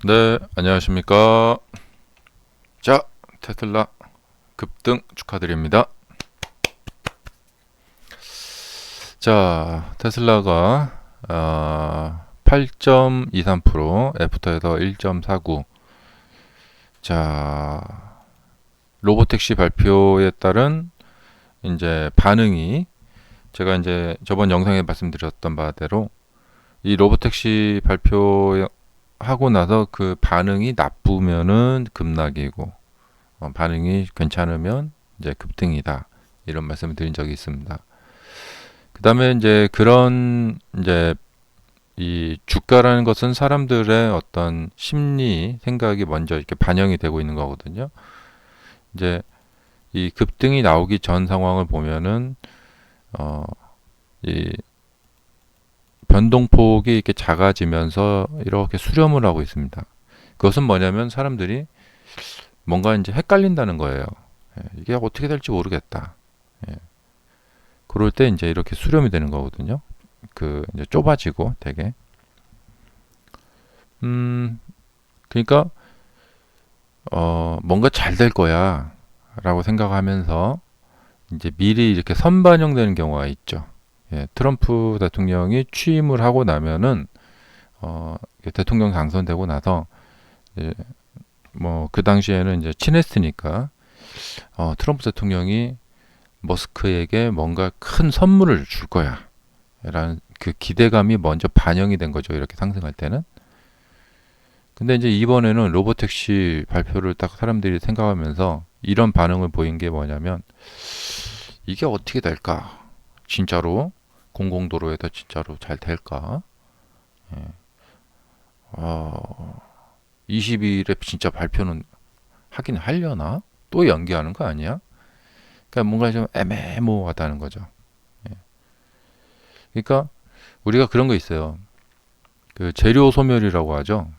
네, 안녕하십니까. 자, 테슬라 급등 축하드립니다. 자, 테슬라가 8.23%, 애프터에서 1.49. 자, 로보택시 발표에 따른 이제 반응이, 제가 이제 저번 영상에 말씀드렸던 바대로 이 로보택시 발표하고 나서 그 반응이 나쁘면은 급락이고, 반응이 괜찮으면 이제 급등이다, 이런 말씀을 드린 적이 있습니다. 그 다음에 이제 그런 이제 이 주가라는 것은 사람들의 어떤 심리 생각이 먼저 이렇게 반영이 되고 있는 거거든요. 이제 이 급등이 나오기 전 상황을 보면은 이 변동폭이 이렇게 작아지면서 이렇게 수렴을 하고 있습니다. 그것은 뭐냐면 사람들이 뭔가 이제 헷갈린다는 거예요. 이게 어떻게 될지 모르겠다. 예. 그럴 때 이제 이렇게 수렴이 되는 거거든요. 그 이제 좁아지고 되게. 그러니까 뭔가 잘 될 거야라고 생각하면서 이제 미리 이렇게 선반영되는 경우가 있죠. 예, 트럼프 대통령이 취임을 하고 나면은 대통령 당선되고 나서 뭐 그 당시에는 이제 친했으니까 트럼프 대통령이 머스크에게 뭔가 큰 선물을 줄 거야 라는 그 기대감이 먼저 반영이 된 거죠. 이렇게 상승할 때는. 근데 이제 이번에는 로보택시 발표를 딱 사람들이 생각하면서 이런 반응을 보인 게 뭐냐면, 이게 어떻게 될까? 진짜로 공공도로에서 진짜로 잘 될까? 예. 20일에 진짜 발표는 하긴 하려나? 또 연기하는 거 아니야? 그러니까 뭔가 좀 애매모호하다는 거죠. 예. 그러니까 우리가 그런 거 있어요. 그 재료 소멸이라고 하죠.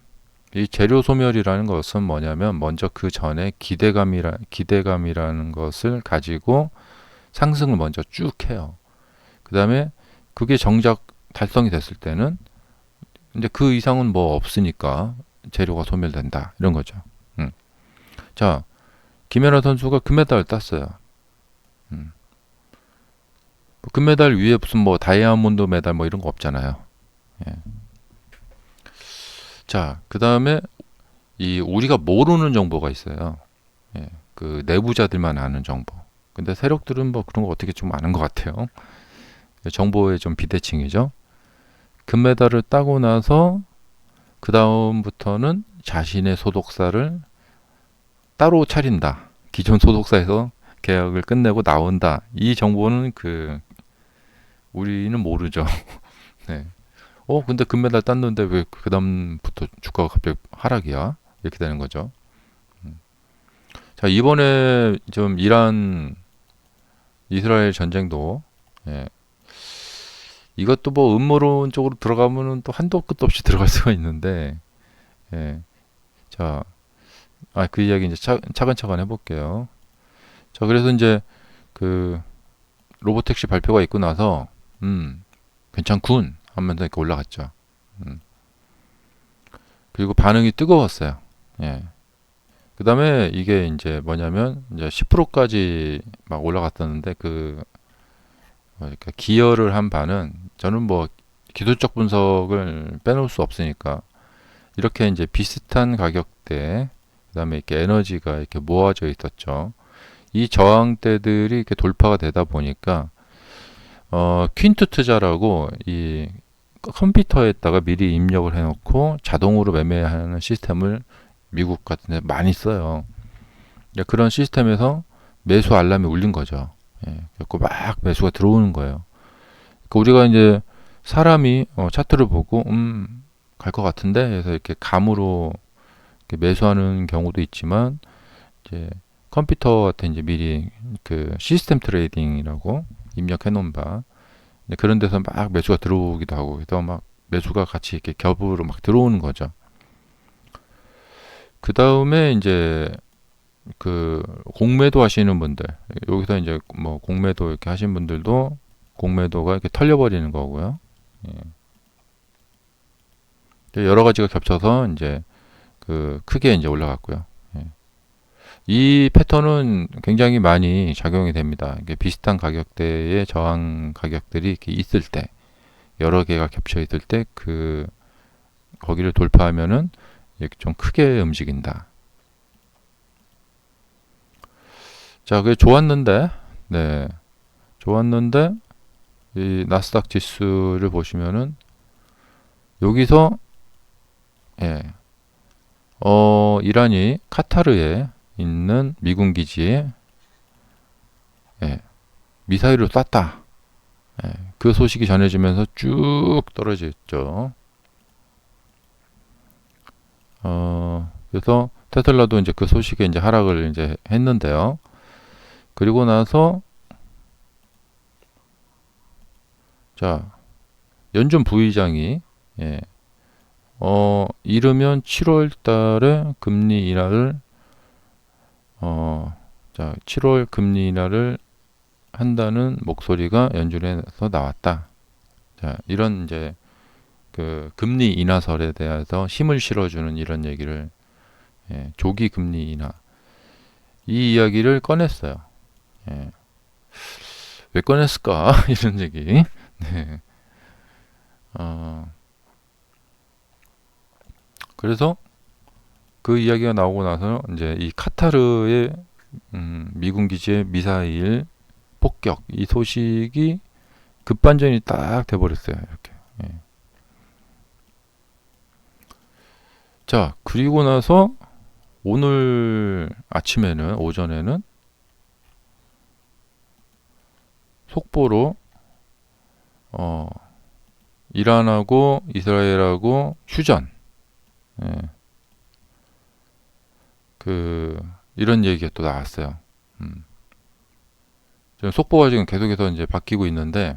이 재료 소멸이라는 것은 뭐냐면, 먼저 그 전에 기대감이라는 것을 가지고 상승을 먼저 쭉 해요. 그 다음에 그게 정작 달성이 됐을 때는 이제 그 이상은 뭐 없으니까 재료가 소멸된다, 이런 거죠. 자, 김연아 선수가 금메달을 땄어요. 음. 금메달 위에 무슨 뭐 다이아몬드 메달 뭐 이런 거 없잖아요. 예. 자, 그 다음에 이 우리가 모르는 정보가 있어요. 예. 그 내부자들만 아는 정보. 근데 세력들은 뭐 그런 거 어떻게 좀 아는 것 같아요. 정보의 좀 비대칭이죠. 금메달을 따고 나서 그 다음부터는 자신의 소속사를 따로 차린다. 기존 소속사에서 계약을 끝내고 나온다. 이 정보는 우리는 모르죠. 네. 근데 금메달 땄는데 왜 그 다음부터 주가가 갑자기 하락이야? 이렇게 되는 거죠. 자, 이번에 좀 이란 이스라엘 전쟁도, 예, 이것도 뭐 음모론 쪽으로 들어가면은 또 한도 끝도 없이 들어갈 수가 있는데, 예, 자, 그 이야기 이제 차근차근 해볼게요. 자, 그래서 이제 그 로보택시 발표가 있고 나서, 괜찮군 하면서 이렇게 올라갔죠. 음, 그리고 반응이 뜨거웠어요. 예. 그 다음에 이게 이제 뭐냐면, 이제 10%까지 막 올라갔었는데, 그러니까 기여를 한 바는, 저는 뭐 기술적 분석을 빼놓을 수 없으니까 이렇게 이제 비슷한 가격대, 그다음에 이렇게 에너지가 이렇게 모아져 있었죠. 이 저항대들이 이렇게 돌파가 되다 보니까 퀸트 투자라고 이 컴퓨터에다가 미리 입력을 해놓고 자동으로 매매하는 시스템을 미국 같은 데 많이 써요. 그런 시스템에서 매수 알람이 울린 거죠. 예, 그래서 막 매수가 들어오는 거예요. 그러니까 우리가 이제 사람이 차트를 보고 갈 것 같은데 해서 이렇게 감으로 이렇게 매수하는 경우도 있지만, 이제 컴퓨터한테 이제 미리 그 시스템 트레이딩이라고 입력해 놓은 바, 그런 데서 막 매수가 들어오기도 하고, 그래서 막 매수가 같이 이렇게 겹으로 막 들어오는 거죠. 그 다음에 이제 그 공매도 하시는 분들, 여기서 이제 뭐 공매도 이렇게 하신 분들도 공매도가 이렇게 털려버리는 거고요. 예. 여러 가지가 겹쳐서 이제 크게 이제 올라갔고요. 예. 이 패턴은 굉장히 많이 작용이 됩니다. 이게 비슷한 가격대의 저항 가격들이 이렇게 있을 때, 여러 개가 겹쳐 있을 때 거기를 돌파하면은 이렇게 좀 크게 움직인다. 자, 그게 좋았는데, 네, 좋았는데 이 나스닥 지수를 보시면은 여기서 예, 이란이 카타르에 있는 미군 기지에 예, 미사일을 쐈다. 예, 그 소식이 전해지면서 쭉 떨어졌죠. 그래서 테슬라도 이제 그 소식에 이제 하락을 이제 했는데요. 그리고 나서 자, 연준 부의장이 예, 이르면 7월 달에 금리 인하를 자, 7월 금리 인하를 한다는 목소리가 연준에서 나왔다. 자, 이런 이제 그 금리 인하설에 대해서 힘을 실어주는 이런 얘기를 예, 조기 금리 인하 이 이야기를 꺼냈어요. 예, 왜 꺼냈을까 이런 얘기. 네. 그래서 그 이야기가 나오고 나서 이제 이 카타르의 미군 기지의 미사일 폭격 이 소식이 급반전이 딱 돼버렸어요. 이렇게. 예. 자, 그리고 나서 오늘 아침에는 오전에는 속보로 이란하고 이스라엘하고 휴전 예, 이런 얘기가 또 나왔어요. 지금 속보가 지금 계속해서 이제 바뀌고 있는데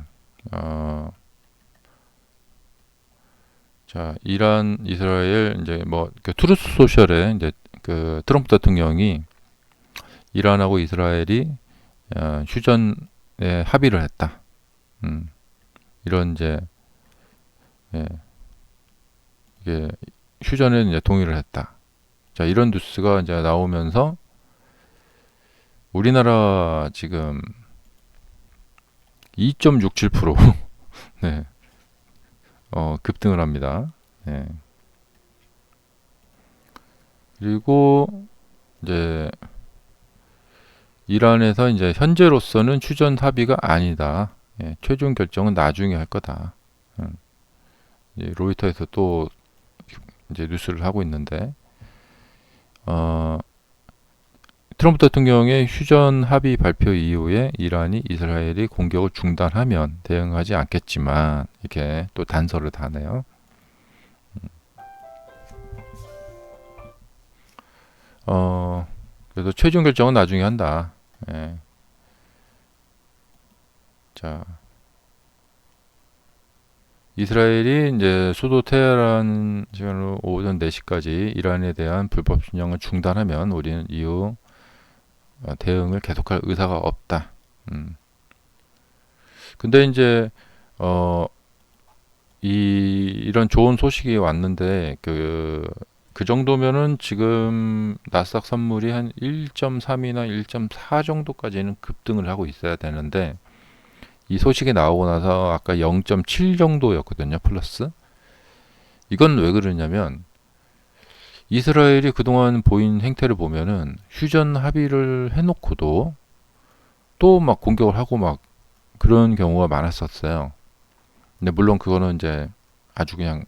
자, 이란, 이스라엘 이제 그 트루스 소셜에 이제 그 트럼프 대통령이 이란하고 이스라엘이 휴전에 합의를 했다. 이런 이제 예, 이게 휴전에 이제 동의를 했다. 자, 이런 뉴스가 이제 나오면서 우리나라 지금 2.67% 네, 급등을 합니다. 네. 그리고 이제 이란에서 이제 현재로서는 휴전 합의가 아니다. 예, 최종 결정은 나중에 할 거다. 이제 로이터에서 또 이제 뉴스를 하고 있는데 트럼프 대통령의 휴전 합의 발표 이후에 이란이 이스라엘이 공격을 중단하면 대응하지 않겠지만 이렇게 또 단서를 다네요. 그래서 최종 결정은 나중에 한다. 예. 자, 이스라엘이 이제 수도 테헤란 시간으로 오전 4시까지 이란에 대한 불법 침공을 중단하면 우리는 이후 대응을 계속할 의사가 없다. 근데 이제 이런 좋은 소식이 왔는데 그 정도면은 지금 나스닥 선물이 한 1.3이나 1.4 정도까지는 급등을 하고 있어야 되는데 이 소식이 나오고 나서 아까 0.7 정도였거든요. 플러스. 이건 왜 그러냐면 이스라엘이 그동안 보인 행태를 보면은 휴전 합의를 해놓고도 또 막 공격을 하고 막 그런 경우가 많았었어요. 근데 물론 그거는 이제 아주 그냥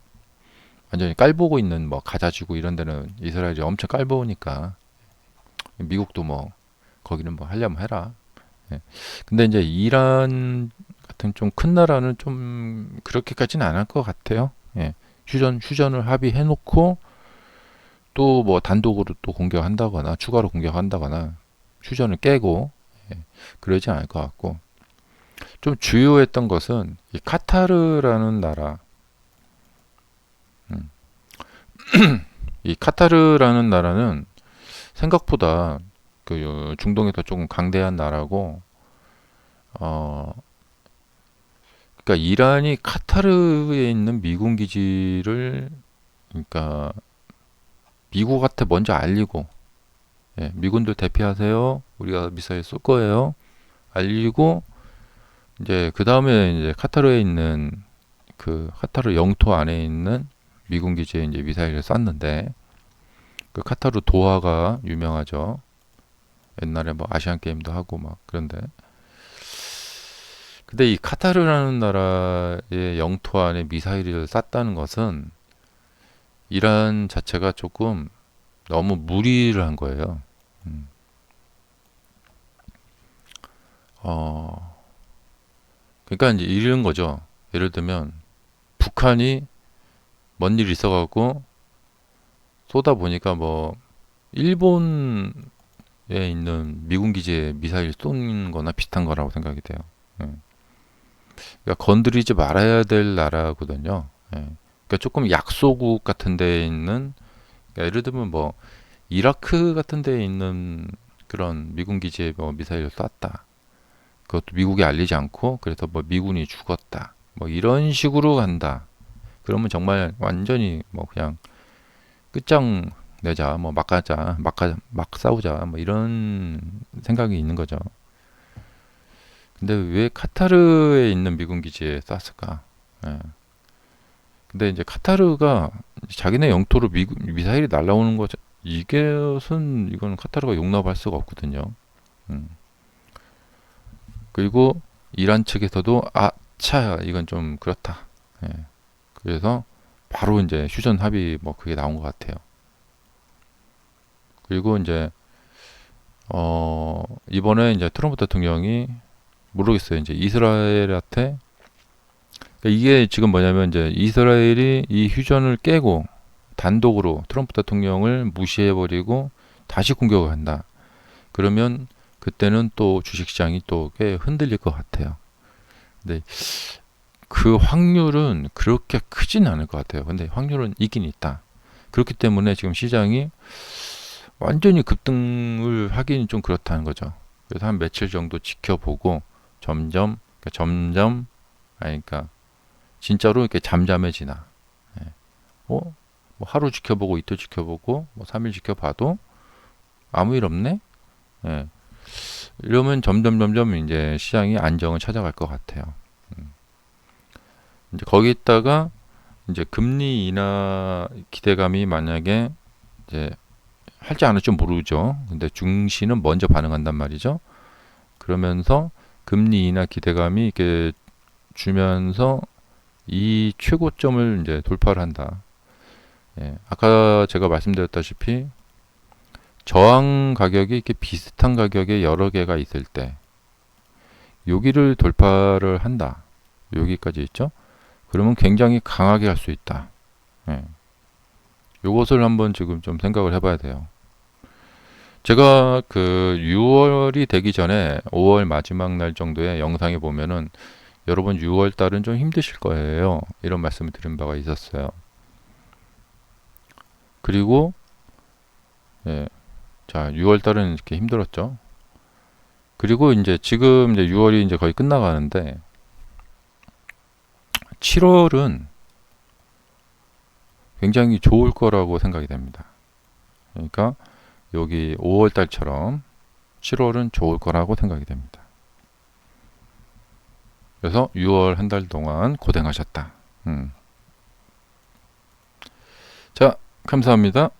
완전히 깔보고 있는 뭐 가자지구 이런 데는 이스라엘이 엄청 깔보니까 미국도 뭐 거기는 뭐 하려면 해라. 예. 근데 이제 이란 같은 좀 큰 나라는 좀 그렇게까지는 안 할 것 같아요. 예. 휴전을 합의해놓고 또 뭐 단독으로 또 공격한다거나 추가로 공격한다거나 휴전을 깨고 예. 그러지 않을 것 같고 좀 주요했던 것은 이 카타르라는 나라 이 카타르라는 나라는 생각보다 그 중동에서 조금 강대한 나라고 그러니까 이란이 카타르에 있는 미군 기지를 그러니까 미국한테 먼저 알리고, 예, 미군들 대피하세요. 우리가 미사일 쏠 거예요. 알리고 이제 그 다음에 이제 카타르에 있는 그 카타르 영토 안에 있는 미군 기지에 이제 미사일을 쐈는데 그 카타르 도하가 유명하죠. 옛날에 뭐 아시안 게임도 하고 막 그런데 근데 이 카타르라는 나라의 영토 안에 미사일을 쐈다는 것은 이란 자체가 조금 너무 무리를 한 거예요. 음. 어, 그러니까 이제 이런 거죠. 예를 들면 북한이 뭔 일 있어갖고 쏘다 보니까 뭐 일본에 있는 미군 기지에 미사일 쏜 거나 비슷한 거라고 생각이 돼요. 예. 그러니까 건드리지 말아야 될 나라거든요. 예. 그러니까 조금 약소국 같은 데에 있는 그러니까 예를 들면 뭐 이라크 같은 데에 있는 그런 미군 기지에 뭐 미사일을 쐈다. 그것도 미국에 알리지 않고 그래서 뭐 미군이 죽었다. 뭐 이런 식으로 간다. 그러면 정말 완전히 뭐 그냥 끝장 내자, 뭐 막 가자, 막 싸우자, 뭐 이런 생각이 있는 거죠. 근데 왜 카타르에 있는 미군 기지에 쐈을까? 예. 근데 이제 카타르가 자기네 영토로 미사일이 날라오는 거 이것은 이건 카타르가 용납할 수가 없거든요. 음. 그리고 이란 측에서도 차 이건 좀 그렇다. 예. 그래서 바로 이제 휴전 합의 뭐 그게 나온 것 같아요. 그리고 이제 이번에 이제 트럼프 대통령이 모르겠어요. 이제 이스라엘한테 그러니까 이게 지금 뭐냐면 이제 이스라엘이 이 휴전을 깨고 단독으로 트럼프 대통령을 무시해버리고 다시 공격을 한다. 그러면 그때는 또 주식시장이 또 꽤 흔들릴 것 같아요. 근데 그 확률은 그렇게 크진 않을 것 같아요. 근데 확률은 있긴 있다. 그렇기 때문에 지금 시장이 완전히 급등을 하기는 좀 그렇다는 거죠. 그래서 한 며칠 정도 지켜보고 점점 아니 그러니까 진짜로 이렇게 잠잠해지나. 예. 뭐 하루 지켜보고 이틀 지켜보고 뭐 3일 지켜봐도 아무 일 없네. 예. 이러면 점점 이제 시장이 안정을 찾아갈 것 같아요. 음. 이제 거기다가 이제 금리 인하 기대감이 만약에 이제 할지 안 할지 모르죠. 근데 중시는 먼저 반응한단 말이죠. 그러면서 금리 인하 기대감이 이렇게 주면서 이 최고점을 이제 돌파를 한다. 예, 아까 제가 말씀드렸다시피 저항 가격이 이렇게 비슷한 가격에 여러 개가 있을 때 여기를 돌파를 한다. 여기까지 있죠. 그러면 굉장히 강하게 할 수 있다. 예. 요것을 한번 지금 좀 생각을 해봐야 돼요. 제가 그 6월이 되기 전에 5월 마지막 날 정도에 영상에 보면은 여러분 6월 달은 좀 힘드실 거예요. 이런 말씀을 드린 바가 있었어요. 그리고 예, 자 6월 달은 이렇게 힘들었죠. 그리고 이제 지금 이제 6월이 이제 거의 끝나가는데 7월은 굉장히 좋을 거라고 생각이 됩니다. 그러니까 여기 5월 달처럼 7월은 좋을 거라고 생각이 됩니다. 그래서 6월 한 달 동안 고생하셨다. 자, 감사합니다.